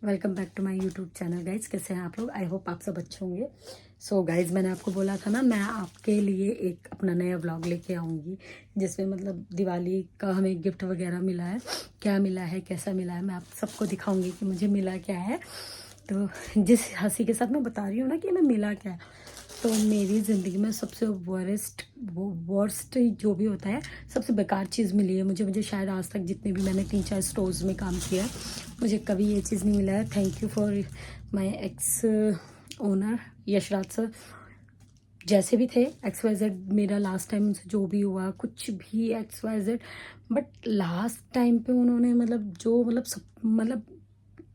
Welcome back to my YouTube channel guys. कैसे हैं आप लोग? आई होप आप सब अच्छे होंगे। सो गाइज, मैंने आपको बोला था ना, मैं आपके लिए एक अपना नया व्लॉग लेके आऊँगी जिसमें मतलब दिवाली का हमें गिफ्ट वगैरह मिला है, क्या मिला है, कैसा मिला है, मैं आप सबको दिखाऊंगी कि मुझे मिला क्या है। तो जिस हंसी के साथ मैं बता रही हूँ ना कि मैं मिला क्या है, तो मेरी ज़िंदगी में सबसे वर्स्ट जो भी होता है, सबसे बेकार चीज़ मिली है मुझे शायद आज तक जितने भी मैंने 3-4 स्टोर्स में काम किया है, मुझे कभी ये चीज़ नहीं मिला है। Thank you for my ex owner Yashraj sir. जैसे भी थे XYZ, मेरा लास्ट टाइम उनसे जो भी हुआ कुछ भी XYZ, बट लास्ट टाइम पे उन्होंने मतलब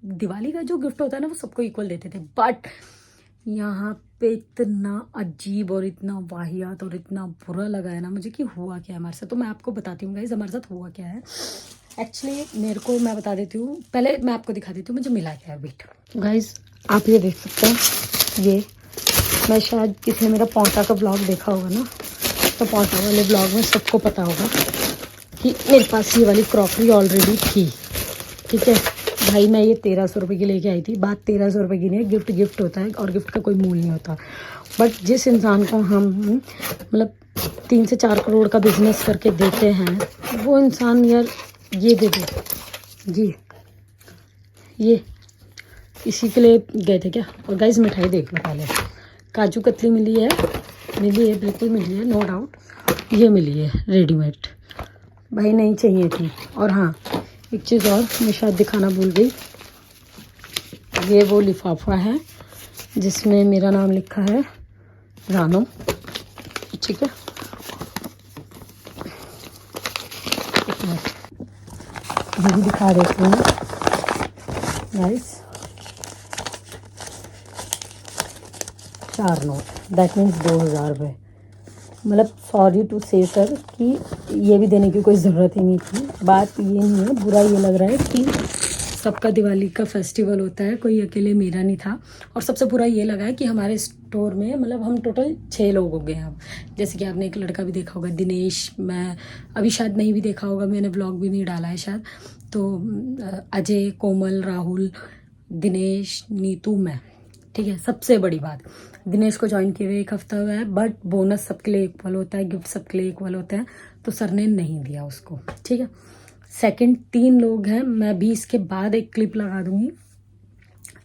दिवाली का जो गिफ्ट होता है ना, वो सबको इक्वल देते थे। बट यहाँ पे इतना अजीब और इतना वाहियात और इतना बुरा लगा है ना मुझे कि हुआ क्या है हमारे साथ। तो मैं आपको बताती हूँ गाइज हमारे साथ हुआ क्या है। एक्चुअली मेरे को, मैं बता देती हूँ, पहले मैं आपको दिखा देती हूँ मुझे मिला क्या है। वेट गाइज, आप ये देख सकते हैं, ये मैं शायद किसी ने मेरा पौंटा का ब्लॉग देखा होगा ना, तो पौंटा वाले ब्लॉग में सबको पता होगा कि मेरे पास ये वाली क्रॉकरी ऑलरेडी थी। ठीक है भाई, मैं ये 1300 रुपये की लेके आई थी। बात 1300 रुपये की नहीं है, गिफ्ट होता है और गिफ्ट का कोई मूल्य नहीं होता। बट जिस इंसान को हम मतलब 3 से 4 करोड़ का बिजनेस करके देते हैं, वो इंसान यार ये दे दे जी, ये इसी के लिए गए थे क्या। और गाइस मिठाई देख लो पहले, काजू कतली मिली है बिल्कुल मिली है, नो डाउट। ये मिली है रेडीमेड, भाई नहीं चाहिए थी। और हाँ, एक चीज़ और मैं शायद दिखाना भूल गई, ये वो लिफाफा है जिसमें मेरा नाम लिखा है रानो। ठीक है, एक मिनट ये भी दिखा देती हूँ गाइस। 4 नोट, दैट मीन्स 2000 रुपये। मतलब सॉरी टू से सर कि ये भी देने की कोई ज़रूरत ही नहीं थी। बात ये नहीं है, बुरा ये लग रहा है कि सबका दिवाली का फेस्टिवल होता है, कोई अकेले मेरा नहीं था। और सबसे बुरा ये लगा है कि हमारे स्टोर में मतलब हम टोटल 6 लोग हो गए हैं अब। जैसे कि आपने एक लड़का भी देखा होगा, दिनेश, मैं अभी शायद नहीं भी देखा होगा, मैंने ब्लॉग भी नहीं डाला है शायद। तो अजय, कोमल, राहुल, दिनेश, नीतू, मैं। ठीक है, सबसे बड़ी बात, दिनेश को ज्वाइन किए हुए 1 हफ्ता हुआ है, बट बोनस सबके लिए इक्वल होता है, गिफ्ट सबके लिए इक्वल होता है, तो सर ने नहीं दिया उसको। ठीक है, सेकंड 3 लोग हैं, मैं भी इसके बाद एक क्लिप लगा दूंगी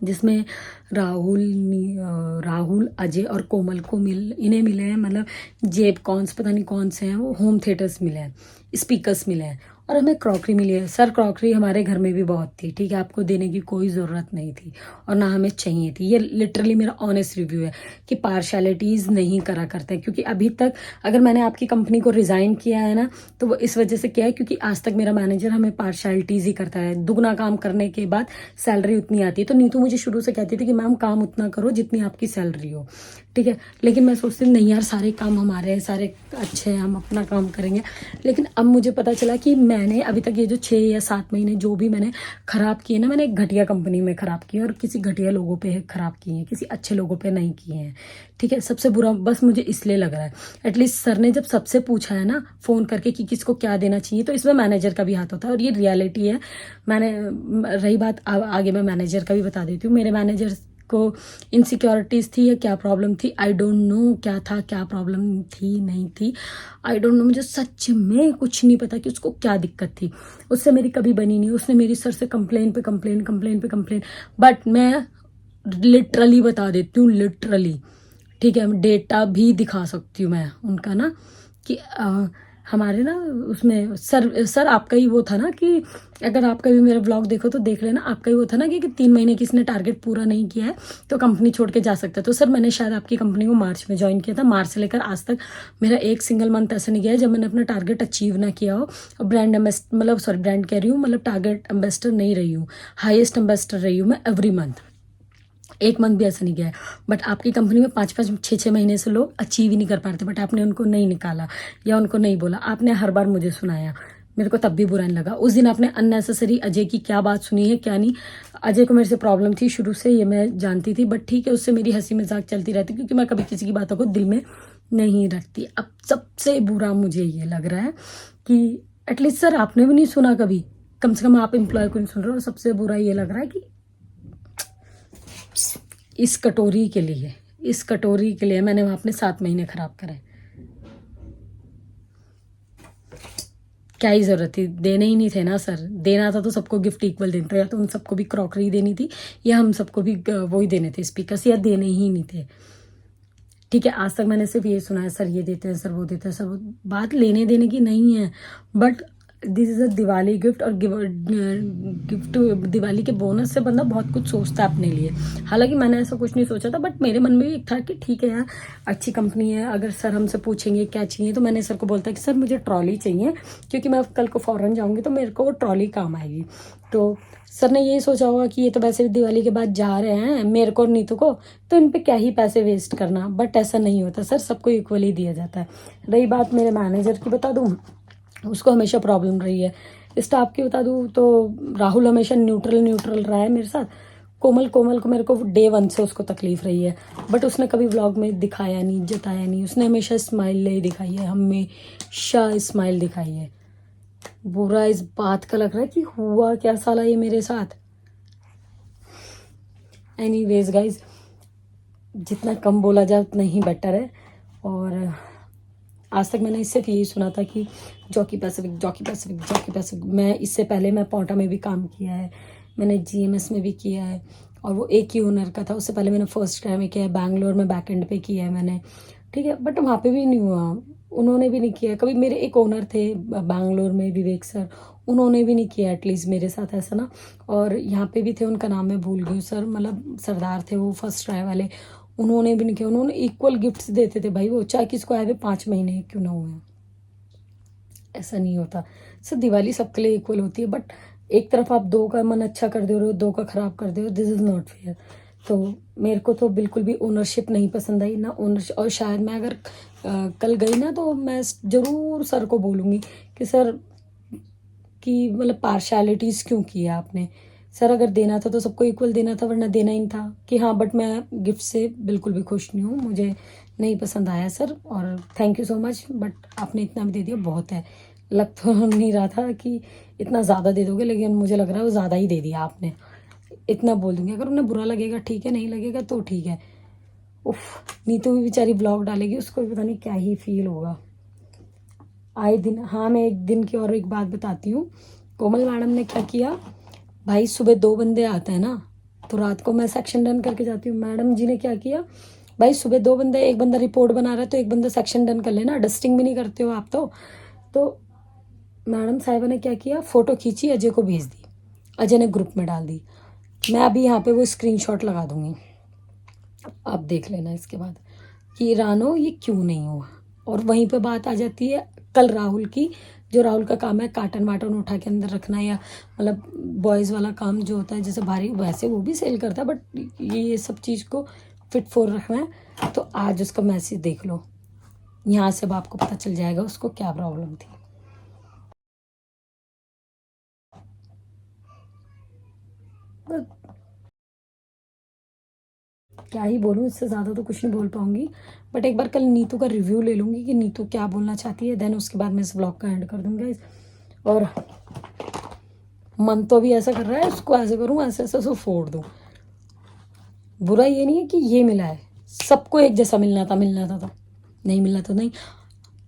जिसमें राहुल, अजय और कोमल को इन्हें मिले हैं मतलब जेब कॉन्स, पता नहीं कौन से हैं वो, होम थिएटर्स मिले हैं, स्पीकर्स मिले हैं, और हमें क्रॉकरी मिली है। सर क्रॉकरी हमारे घर में भी बहुत थी, ठीक है, आपको देने की कोई ज़रूरत नहीं थी और ना हमें चाहिए थी। ये लिटरली मेरा ऑनेस्ट रिव्यू है कि पार्शलिटीज़ नहीं करा करते, क्योंकि अभी तक अगर मैंने आपकी कंपनी को रिज़ाइन किया है ना, तो वो इस वजह से किया है क्योंकि आज तक मेरा मैनेजर हमें पार्शलिटीज़ ही करता है। दुगना काम करने के बाद सैलरी उतनी आती है। तो नीतू मुझे शुरू से कहती थी कि मैम काम उतना करो जितनी आपकी सैलरी हो, ठीक है। लेकिन मैं सोचती नहीं यार, सारे काम हमारे हैं, सारे अच्छे हैं, हम अपना काम करेंगे। लेकिन अब मुझे पता चला कि मैंने अभी तक ये जो 6 या 7 महीने जो भी मैंने ख़राब किए ना, मैंने एक घटिया कंपनी में ख़राब किए और किसी घटिया लोगों पे ख़राब किए हैं, किसी अच्छे लोगों पे नहीं किए हैं। ठीक है, सबसे बुरा बस मुझे इसलिए लग रहा है। एटलीस्ट सर ने जब सबसे पूछा है ना फ़ोन करके कि किसको क्या देना चाहिए, तो इसमें मैनेजर का भी हाथ होता है और ये रियलिटी है। मैंने रही बात, आगे मैं मैनेजर का भी बता देती हूँ। मेरे मैनेजर को इनसिक्योरिटीज़ थी या क्या प्रॉब्लम थी, आई डोंट नो क्या था, क्या प्रॉब्लम थी नहीं थी, आई डोंट नो। मुझे सच में कुछ नहीं पता कि उसको क्या दिक्कत थी। उससे मेरी कभी बनी नहीं, उसने मेरी सर से कंप्लेन पे कंप्लेन। बट मैं लिटरली बता देती हूँ, लिटरली, ठीक है, डेटा भी दिखा सकती हूँ मैं उनका ना कि हमारे ना उसमें सर आपका ही वो था ना कि अगर आप कभी मेरा ब्लॉग देखो तो देख लेना, आपका ही वो था ना कि 3 महीने किसने टारगेट पूरा नहीं किया है तो कंपनी छोड़ के जा सकता है। तो सर मैंने शायद आपकी कंपनी को मार्च में ज्वाइन किया था, मार्च से लेकर आज तक मेरा एक सिंगल मंथ ऐसा नहीं गया है जब मैंने अपना टारगेट अचीव ना किया हो। और ब्रांड एम्बेसडर ब्रांड कह रही हूँ, मतलब टारगेट एम्बेसडर नहीं रही हूँ, हाईएस्ट एम्बेसडर रही हूँ मैं एवरी मंथ। एक मंथ भी ऐसा नहीं गया है। बट आपकी कंपनी में 5-5, 6-6 महीने से लोग अचीव ही नहीं कर पाते, बट आपने उनको नहीं निकाला या उनको नहीं बोला, आपने हर बार मुझे सुनाया, मेरे को तब भी बुरा नहीं लगा। उस दिन आपने अननेसेसरी अजय की क्या बात सुनी है क्या नहीं, अजय को मेरे से प्रॉब्लम थी शुरू से, ये मैं जानती थी, बट ठीक है, उससे मेरी हंसी मजाक चलती रहती क्योंकि मैं कभी किसी की बातों को दिल में नहीं रखती। अब सबसे बुरा मुझे ये लग रहा है कि एटलीस्ट सर आपने भी नहीं सुना कभी, कम से कम आप एम्प्लॉय को नहीं सुन रहे हो। और सबसे बुरा ये लग रहा है कि इस कटोरी के लिए मैंने वहाँ अपने 7 महीने ख़राब करे। क्या ही ज़रूरत थी, देने ही नहीं थे ना सर। देना था तो सबको गिफ्ट इक्वल देना था, या तो उन सबको भी क्रॉकरी देनी थी या हम सबको भी वही देने थे स्पीकर्स, या देने ही नहीं थे। ठीक है, आज तक मैंने सिर्फ ये सुना है सर ये देते हैं, सर वो देते हैं, सर बात लेने देने की नहीं है, but this is a Diwali gift. और गिफ्ट दिवाली के बोनस से बंदा बहुत कुछ सोचता है अपने लिए। हालांकि मैंने ऐसा कुछ नहीं सोचा था, बट मेरे मन में भी एक था कि ठीक है यार, अच्छी कंपनी है, अगर सर हमसे पूछेंगे क्या चाहिए तो मैंने सर को बोलता कि सर मुझे ट्रॉली चाहिए, क्योंकि मैं कल को फॉरेन जाऊँगी तो मेरे को वो ट्रॉली काम आएगी। तो सर ने यही सोचा होगा कि ये तो वैसे भी दिवाली के बाद जा रहे हैं, मेरे को और नीतू को, तो इन पे क्या ही पैसे वेस्ट करना। बट ऐसा नहीं होता सर, सबको इक्वली दिया जाता है। रही बात मेरे मैनेजर की, बता दूँ, उसको हमेशा प्रॉब्लम रही है। स्टाफ की बता दूँ तो राहुल हमेशा न्यूट्रल रहा है मेरे साथ। कोमल को मेरे को डे 1 से उसको तकलीफ रही है, बट उसने कभी व्लॉग में दिखाया नहीं, जताया नहीं। उसने हमेशा स्माइल ही दिखाई है, हमेशा स्माइल दिखाई है। बुरा इस बात का लग रहा है कि हुआ क्या साला ये मेरे साथ। एनीवेज गाइज, जितना कम बोला जाए उतना ही बेटर है। और आज तक मैंने सिर्फ यही सुना था कि जॉकी पैसिफिक। मैं इससे पहले मैं पोंटा में भी काम किया है, मैंने GMS में भी किया है, और वो एक ही ओनर का था। उससे पहले मैंने फर्स्ट टाइम में किया है, बैंगलोर में बैकएंड पे किया है मैंने। ठीक है, बट वहाँ पे भी नहीं हुआ, उन्होंने भी नहीं किया कभी। मेरे एक ओनर थे बैंगलोर में, विवेक सर, उन्होंने भी नहीं किया एटलीस्ट मेरे साथ ऐसा ना। और यहाँ पे भी थे, उनका नाम मैं भूल गई सर, मतलब सरदार थे वो फर्स्ट ट्राई वाले, उन्होंने भी नहीं किया। उन्होंने इक्वल गिफ्ट्स देते थे भाई, वो चाहे किसको आए हुए 5 महीने क्यों ना हुए, ऐसा नहीं होता सर। दिवाली सबके लिए इक्वल होती है, बट एक तरफ आप 2 का मन अच्छा कर दे रहे हो, 2 का खराब कर दे रहे हो, दिस इज़ नॉट फेयर। तो मेरे को तो बिल्कुल भी ओनरशिप नहीं पसंद आई ना, ओनरशिप। और शायद मैं अगर कल गई ना तो मैं ज़रूर सर को बोलूँगी कि सर कि मतलब पार्शलिटीज़ क्यों किया आपने सर। अगर देना था तो सबको इक्वल देना था, वरना देना ही था कि हाँ। बट मैं गिफ्ट से बिल्कुल भी खुश नहीं हूँ, मुझे नहीं पसंद आया सर। और thank you so much, but आपने इतना भी दे दिया बहुत है। लग तो नहीं रहा था कि इतना ज़्यादा दे दोगे, लेकिन मुझे लग रहा है वो ज़्यादा ही दे दिया आपने। इतना बोल दूँगी, अगर उन्हें बुरा लगेगा ठीक है, नहीं लगेगा तो ठीक है। उफ, नीतू भी बेचारी ब्लॉग डालेगी, उसको भी पता नहीं क्या ही फील होगा आए दिन। हाँ, मैं एक दिन की और एक बात बताती हूँ। कोमल मैडम ने क्या किया भाई, सुबह 2 बंदे आते हैं ना, तो रात को मैं सेक्शन डन करके जाती हूँ। मैडम जी ने क्या किया भाई, सुबह 2 बंदे, एक बंदा रिपोर्ट बना रहा है तो एक बंदा सेक्शन डन कर लेना, डस्टिंग भी नहीं करते हो आप तो मैडम साहिबा ने क्या किया, फ़ोटो खींची, अजय को भेज दी, अजय ने ग्रुप में डाल दी। मैं अभी यहाँ पे वो स्क्रीनशॉट लगा दूँगी, आप देख लेना इसके बाद कि रानो ये क्यों नहीं हुआ। और वहीं पे बात आ जाती है कल राहुल की, जो राहुल का काम है कार्टन वाटन उठा के अंदर रखना, या मतलब बॉयज़ वाला काम जो होता है जैसे भारी, वैसे वो भी सेल करता है, बट ये सब चीज़ को फिट फोर रखना है। तो आज उसका मैसेज देख लो, यहाँ से अब आपको पता चल जाएगा उसको क्या प्रॉब्लम थी। क्या ही बोलूँ, इससे ज़्यादा तो कुछ नहीं बोल पाऊँगी। बट एक बार कल नीतू का रिव्यू ले लूँगी कि नीतू क्या बोलना चाहती है, देन उसके बाद मैं इस ब्लॉग का एंड कर दूँगी। और मन तो अभी ऐसा कर रहा है उसको ऐसे करूँ, ऐसे ऐसे उसको फोड़ दूँ। बुरा ये नहीं है कि ये मिला है, सबको एक जैसा मिलना था तो नहीं मिलना तो नहीं।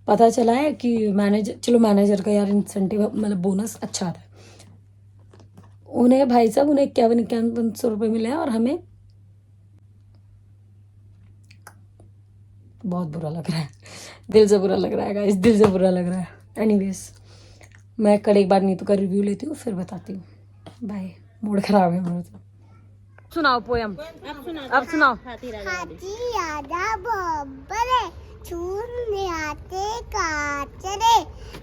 पता चला है कि मैनेजर का यार इंसेंटिव मतलब बोनस अच्छा था। उन्हें भाई साहब, उन्हें 5100 रुपये मिले हैं, और हमें बहुत बुरा लग रहा है, दिल से बुरा लग रहा है गाइस, दिल से बुरा लग रहा है। एनीवेज, मैं कल एक बार नीतू का रिव्यू लेती हूँ, फिर बताती हूँ। बाय, मूड खराब है मेरा तो। सुनाओ पोयम, अब सुनाओ। हाथी राजा बब्बरे चून आते काचरे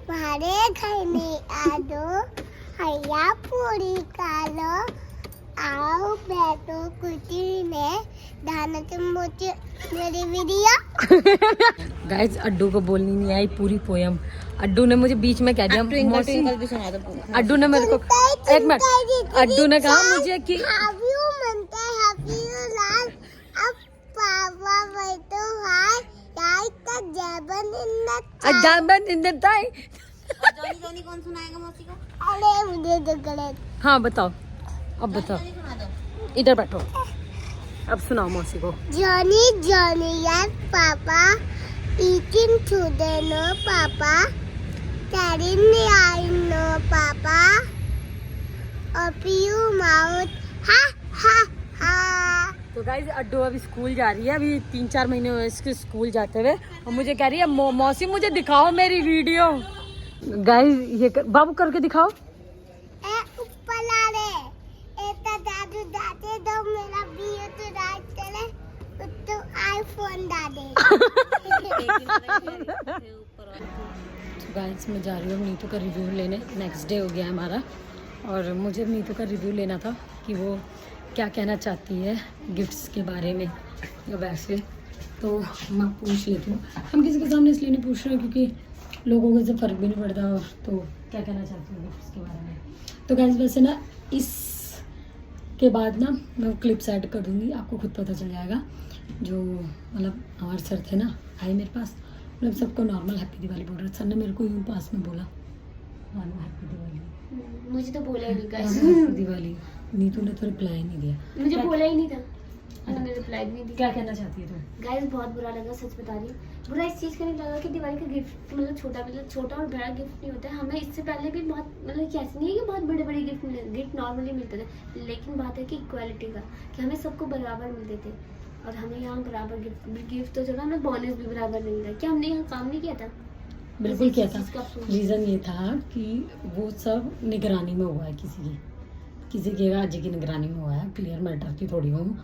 मारे घर में आदो हैया पूरी कालो आओ बैठो कुटी में दाना चम्मच मेरी वीडियो। गाइस, अड्डू को बोलनी नहीं आई पूरी पोयम। अड्डू ने मुझे बीच में कह दिया, अड्डू ने मेरे को, एक मिनट, अड्डू ने कहा मुझे कि कौन सुनाएगा मौसी को? अरे मुझे तो गलत। हाँ बताओ, अब बताओ, इधर बैठो। अब सुनाओ मौसी को। Johnny, Johnny, yes, Papa. Eating today, no, Papa. Telling me I know, Papa. Open your mouth. Ha, ha, ha. तो गाइस अड्डू अभी स्कूल जा रही है, अभी 3-4 महीने हुए इसके स्कूल जाते हुए, और मुझे कह रही है मौसी मुझे दिखाओ मेरी वीडियो। गाइस ये बाबू करके दिखाओ। ऊपर ला रे एता दादू दादे दो मेरा वीडियो तो राइट करे तो आईफोन दादे। गाइस मैं जा रही हूँ नीतू का रिव्यू लेने। नेक्स्ट डे हो गया हमारा, और मुझे नीतू का रिव्यू लेना था कि वो क्या कहना चाहती है गिफ्ट्स के बारे में। वैसे तो मैं पूछ लेती हूँ, हम किसी के सामने इसलिए नहीं पूछ रहे क्योंकि लोगों को इससे फ़र्क भी नहीं पड़ता। तो क्या कहना चाहती हूँ गिफ्ट्स के बारे में। तो गाइस वैसे ना इस के बाद ना मैं क्लिप्स ऐड कर दूँगी, आपको खुद पता चल जाएगा। जो मतलब हमारे सर थे ना, आए मेरे पास, मतलब सबको नॉर्मल हैप्पी दिवाली बोल रहे। सर ने मेरे को यूँ पास में बोला नॉर्मल हैप्पी दिवाली, मुझे तो बोला ही नहीं गाइस। हैप्पी दिवाली। नीतू ने तो रिप्लाई नहीं दिया, मुझे बोला ही नहीं था, मैंने रिप्लाई भी नहीं दिया। क्या कहना चाहती है तुम? गाइस बहुत बुरा लगा, सच बता रही हूँ। बुरा इस चीज़ का नहीं लगा कि दिवाली का गिफ्ट मतलब छोटा और बड़ा गिफ्ट नहीं होता है। हमें इससे पहले भी बहुत मतलब कि ऐसे नहीं है कि बहुत बड़े बड़े गिफ्ट नॉर्मली मिलते थे, लेकिन बात है कि इक्वालिटी का, कि हमें सबको बराबर मिलते थे, और हमें यहाँ बराबर गिफ्ट तो चलो हमें बोनस भी बराबर मिल रहा है। क्या हमने यहाँ काम नहीं किया था? बिल्कुल किया था। इस चीज़ का अफसोस। रीज़न ये था कि वो सब निगरानी में हुआ है, किसी की राज्य की निगरानी में हुआ है। क्लियर मैटर की थोड़ी हूँ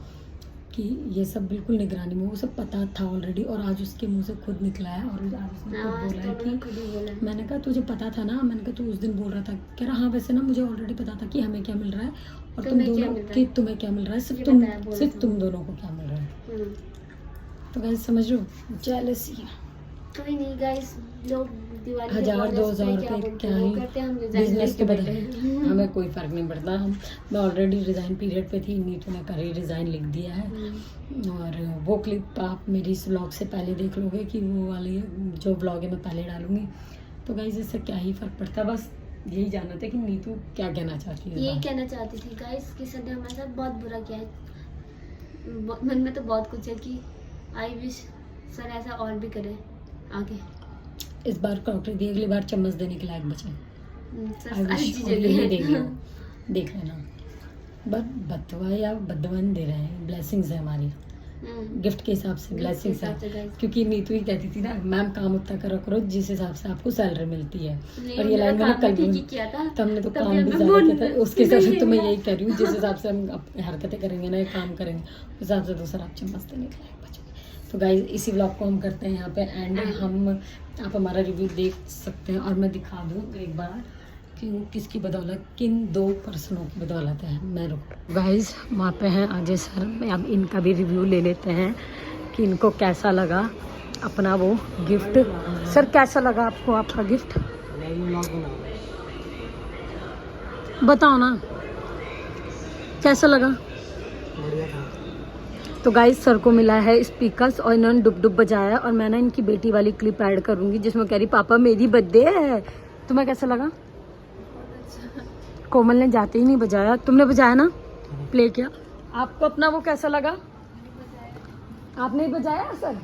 कि ये सब बिल्कुल निगरानी में, वो सब पता था ऑलरेडी, और आज उसके मुंह से खुद निकला है। और आज उसने खुद बोला है कि मैंने कहा तुझे पता था ना, मैंने कहा तू उस दिन बोल रहा था, कह रहा हाँ वैसे ना मुझे ऑलरेडी पता था कि हमें क्या मिल रहा है और तुम दोनों कि तुम्हें क्या मिल रहा है, सिर्फ तुम दोनों को क्या मिल रहा है। तो गाइस समझ लो जेलसी। कोई नहीं गाइस, लोग दिवाली 1000-2000 रुपये क्या ही बिजनेस के बदले, हमें कोई फ़र्क नहीं पड़ता। मैं ऑलरेडी रिज़ाइन पीरियड पे थी, नीतू ने करी रिज़ाइन लिख दिया है। और वो क्लिप आप मेरी इस व्लॉग से पहले देख लोगे कि वो वाली जो व्लॉग है मैं पहले डालूंगी। तो गाइस इससे क्या ही फ़र्क पड़ता, बस यही जानना था कि नीतू क्या कहना चाहती है। यही कहना चाहती थी गाइस कि सर ने हमारे साथ बहुत बुरा किया है। मन में तो बहुत कुछ है कि आई विश सर ऐसा और भी करे आगे। इस बार क्रॉकरी दी, अगली बार चम्मच देने के लायक बचे। देख लेना, बदवा या बदवन दे रहे हैं, ब्लेसिंग्स है हमारी गिफ्ट के हिसाब से, ब्लेसिंग्स है। क्योंकि नीतू ही कहती थी ना मैम काम उतना करा करो जिस हिसाब से आपको सैलरी मिलती है। और ये लाइन मैंने कल भी किया था, तो हमने तो काम भी ज़्यादा किया था, उसके हिसाब से तो मैं यही कर रही हूँ, जिस हिसाब से हम अपनी हरकतें करेंगे ना, काम करेंगे उस हिसाब से दूसरा आप चम्मच देने के लायक बचोगे। तो गाइस इसी व्लॉग को हम करते हैं यहाँ पे एंड। हम आप हमारा रिव्यू देख सकते हैं, और मैं दिखा दूँ एक बार कि किसकी बदौलत, किन 2 पर्सनों की बदौलत है। मैं रुक गाइस वहाँ पे हैं अजय सर, अब इनका भी रिव्यू ले लेते हैं कि इनको कैसा लगा अपना वो गिफ्ट। सर कैसा लगा आपको आपका गिफ्ट, बताओ ना कैसा लगा। तो गाइस सर को मिला है स्पीकर्स, और इन्होंने डुब डुब बजाया, और मैं ना इनकी बेटी वाली क्लिप ऐड करूँगी जिसमें कह रही पापा मेरी बर्थडे है। तुम्हें कैसा लगा? कोमल ने जाते ही नहीं बजाया, तुमने बजाया ना, प्ले किया। आपको अपना वो कैसा लगा? आपने ही बजाया सर?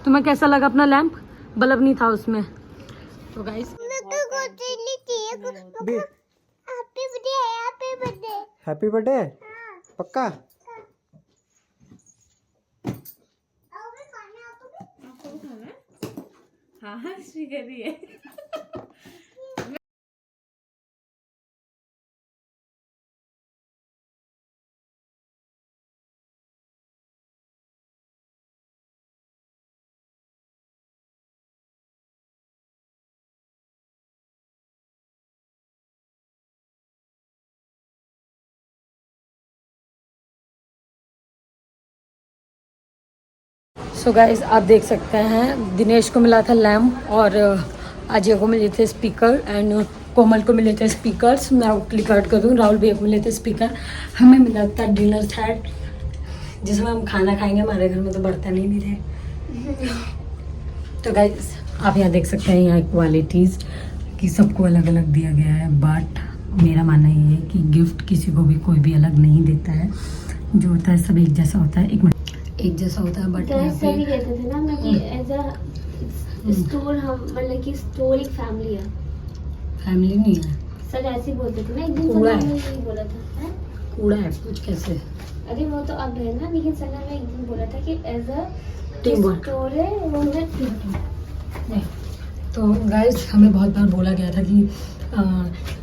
तुम्हें कैसा लगा अपना लैंप? बल्ब नहीं था उसमें। तो गाइस हैप्पी बर्थडे पक्का। हाँ हाँ श्री कर रही है। सो गाइस आप देख सकते हैं दिनेश को मिला था लैम्प, और अजय को मिले थे स्पीकर, एंड कोमल को मिले थे स्पीकर्स। मैं क्लिक आउट कर दूँ। राहुल भैया को मिले थे स्पीकर। हमें मिला था डिनर सेट जिसमें हम खाना खाएंगे। हमारे घर में तो बर्तन ही नहीं थे। तो गाइस आप यहाँ देख सकते हैं यहाँ क्वालिटीज़ कि सबको अलग अलग दिया गया है, बट मेरा मानना ये है कि गिफ्ट किसी को भी कोई भी अलग नहीं देता है। जो होता है सब एक जैसा होता है, एक मिनट, एक जैसा होता है बट यहाँ गाइस सभी पे कहते थे ना मैं कि एज अ स्टोर हम मतलब कि स्टोर एक फैमिली है, फैमिली नहीं है, सर ऐसे ही बोलते थे ना, एक दिन सर कूड़ा ने है। यही बोला था हैं? कूड़ा है कुछ कैसे। अरे वो तो अब है ना, लेकिन सर ने हमें एक दिन बोला था कि as a team work. Store है वो हमें टीम। तो गाइस हमें बहुत बार बोला गया था कि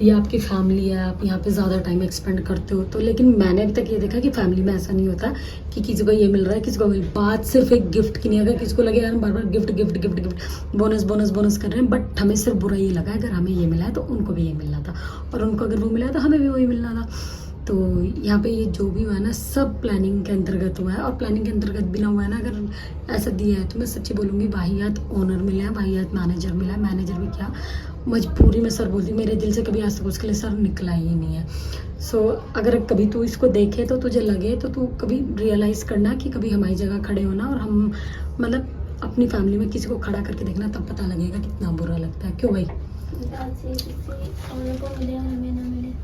ये आपकी फैमिली है, आप यहाँ पे ज़्यादा टाइम एक्सपेंड करते हो, तो लेकिन मैंने अभी तक ये देखा कि फैमिली में ऐसा नहीं होता कि किसी को ये मिल रहा है किसी को बात सिर्फ एक गिफ्ट की नहीं। अगर किसी को लगे यार हम बार बार gift gift gift gift bonus bonus bonus कर रहे हैं, बट हमें सिर्फ बुरा ये लगा अगर हमें ये मिला है तो उनको भी ये मिलना था, और उनको अगर वो मिला है तो हमें भी वही मिलना था। तो यहाँ पे ये जो भी हुआ है ना सब प्लानिंग के अंतर्गत हुआ है, और प्लानिंग के अंतर्गत भी ना हुआ है ना अगर ऐसा दिया है तो मैं सच्ची बोलूँगी वाहियात ओनर मिला है, वाहियात मैनेजर मिला है। मैनेजर भी क्या मजबूरी में सर बोलती, मेरे दिल से कभी आज तक उसके लिए सर निकला ही नहीं है। सो अगर कभी तू इसको देखे तो तुझे लगे तो तू कभी रियलाइज़ करना कि कभी हमारी जगह खड़े होना, और हम मतलब अपनी फैमिली में किसी को खड़ा करके देखना, तब पता लगेगा कितना बुरा लगता है। क्यों भाई? और को मिले और हमें ना मिले।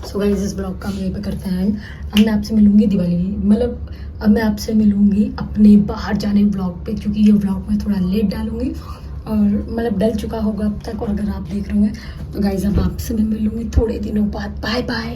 सो गाइस इस ब्लॉग का हम यहीं पे करते हैं एंड। अब मैं आपसे मिलूंगी दिवाली, मतलब अब मैं आपसे मिलूंगी अपने बाहर जाने ब्लॉग पे, क्योंकि ये ब्लॉग मैं थोड़ा लेट डालूंगी और मतलब डल चुका होगा अब तक, और अगर आप देख रहे होंगे तो गाइस अब आपसे मैं मिलूंगी थोड़े दिनों बाद। Bye bye.